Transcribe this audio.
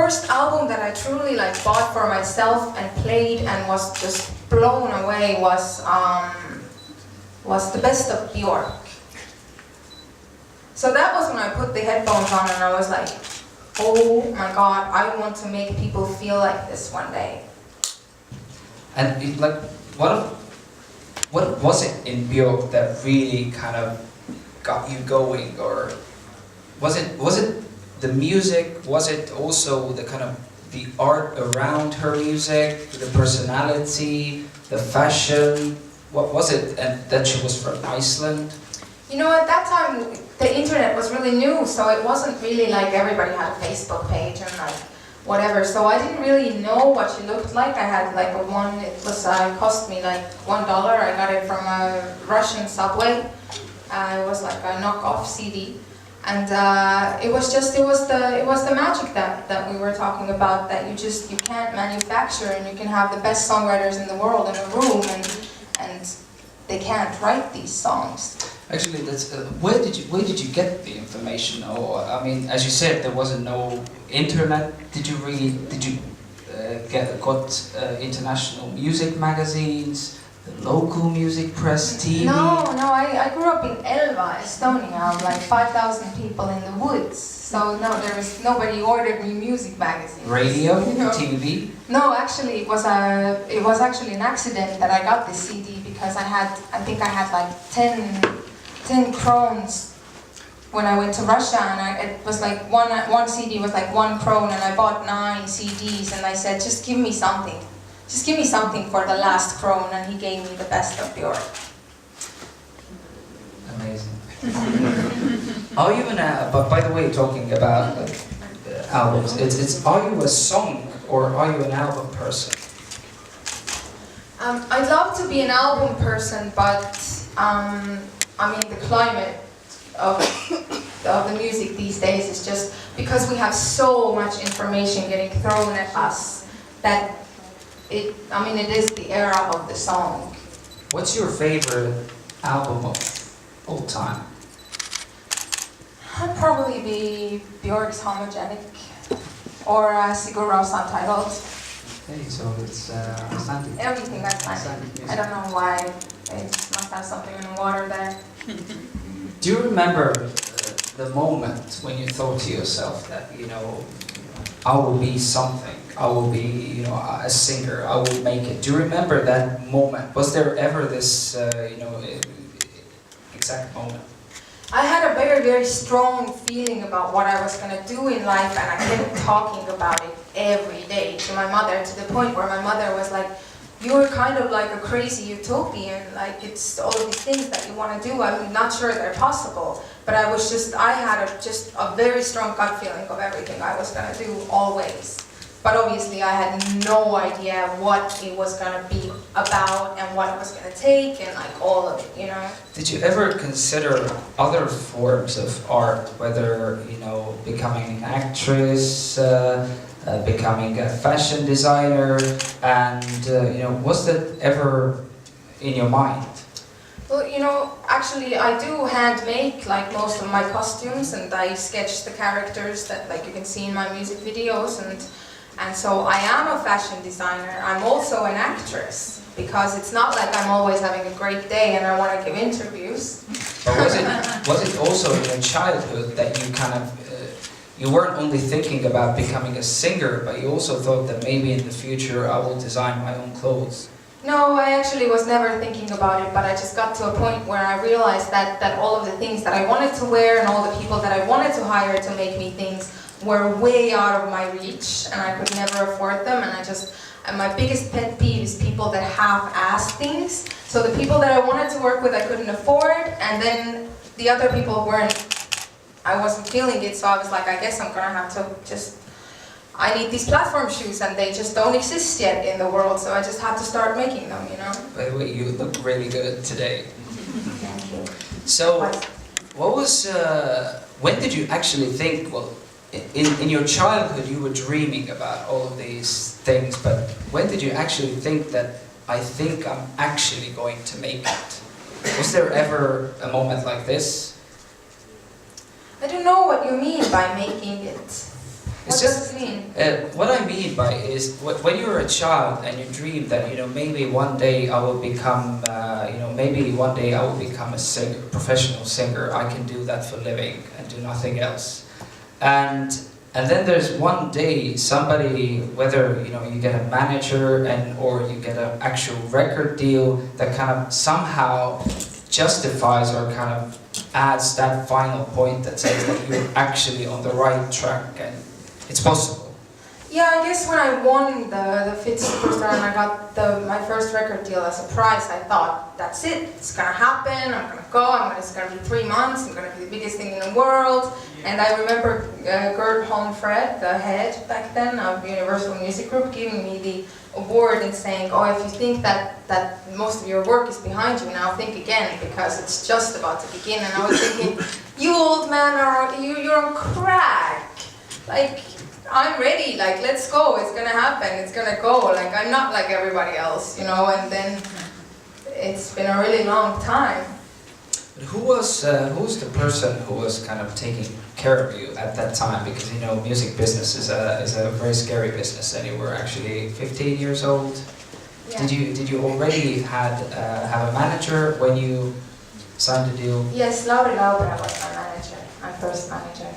first album that I truly like bought for myself and played and was just blown away was The Best of Björk. So that was when I put the headphones on and I was like, oh my god, I want to make people feel like this one day. And like, what was it in Björk that really kind of got you going, or was it the music? Was it also the kind of the art around her music, the personality, the fashion? What was it? And that she was from Iceland? You know, at that time the internet was really new, so it wasn't really like everybody had a Facebook page and like whatever. So I didn't really know what she looked like. I had like it cost me like $1. I got it from a Russian subway. It was like a knockoff CD. And it was the magic that we were talking about, that you can't manufacture, and you can have the best songwriters in the world in a room and they can't write these songs. Actually, that's where did you get the information? Or I mean, as you said, there wasn't no internet. Did you got international music magazines? Local music press, TV? No, I grew up in Elva, Estonia, like 5,000 people in the woods. So no, nobody ordered me music magazines. Radio, you know? TV? No, actually, it was actually an accident that I got this CD because I think I had like 10 krones when I went to Russia, and it was like one CD was like 1 krone, and I bought 9 CDs, and I said, just give me something. Just give me something for the last krone, and he gave me The Best of Björk. Amazing. Are you but by the way, talking about albums, it's are you a song or are you an album person? I'd love to be an album person, but I mean the climate of the music these days is just because we have so much information getting thrown at us that it is the era of the song. What's your favorite album of all time? I'd probably be Björk's Homogenic or Sigur Rós Untitled. Okay, so it's Icelandic. Everything that's Icelandic. I don't know why. They just must have something in the water there. Do you remember the moment when you thought to yourself that, you know, I will be something, I will be, you know, a singer, I will make it? Do you remember that moment? Was there ever this, exact moment? I had a very, very strong feeling about what I was going to do in life, and I kept talking about it every day to my mother, to the point where my mother was like, you're kind of like a crazy utopian, like it's all of these things that you want to do, I'm not sure they're possible. But I had a very strong gut feeling of everything I was going to do always. But obviously I had no idea what it was going to be about and what it was going to take and like all of it, you know. Did you ever consider other forms of art, whether, you know, becoming an actress, becoming a fashion designer, and, you know, was that ever in your mind? Well, you know, actually I do hand make like most of my costumes, and I sketch the characters that like you can see in my music videos, and so I am a fashion designer. I'm also an actress, because it's not like I'm always having a great day and I want to give interviews. But was it also in your childhood that you kind of, you weren't only thinking about becoming a singer, but you also thought that maybe in the future I will design my own clothes? No, I actually was never thinking about it, but I just got to a point where I realized that all of the things that I wanted to wear and all the people that I wanted to hire to make me things were way out of my reach, and I could never afford them, and my biggest pet peeve is people that half-ass things. So the people that I wanted to work with I couldn't afford, and then the other people I wasn't feeling it, so I was like, I guess I'm gonna have to I need these platform shoes, and they just don't exist yet in the world, so I just have to start making them, you know? By the way, you look really good today. Thank you. So, what was, when did you actually think, well, in your childhood you were dreaming about all of these things, but when did you actually think that, I think I'm actually going to make it? Was there ever a moment like this? I don't know what you mean by making it. What does it mean? What I mean by is when you were a child and you dreamed that maybe one day I will become maybe one day I will become a singer, professional singer. I can do that for a living and do nothing else. And then there's one day somebody, whether you get a manager or you get an actual record deal that kind of somehow justifies or kind of adds that final point that says that you're actually on the right track and it's possible. Yeah, I guess when I won the Fit Superstar and I got my first record deal as a prize, I thought, that's it, it's gonna happen, I'm gonna go, it's gonna be 3 months, I'm gonna be the biggest thing in the world. And I remember Gert Holmfred, the head back then of Universal Music Group, giving me the award and saying, oh, if you think that most of your work is behind you now, think again, because it's just about to begin. And I was thinking, you old man, you're on crack. Like, I'm ready, like, let's go, it's gonna happen, it's gonna go, like, I'm not like everybody else, and then it's been a really long time. But who was the person who was kind of taking care of you at that time? Because, music business is a very scary business, and you were actually 15 years old. Yeah. Did you already have a manager when you signed the deal? Yes, Lauri Laubra was my manager, my first manager.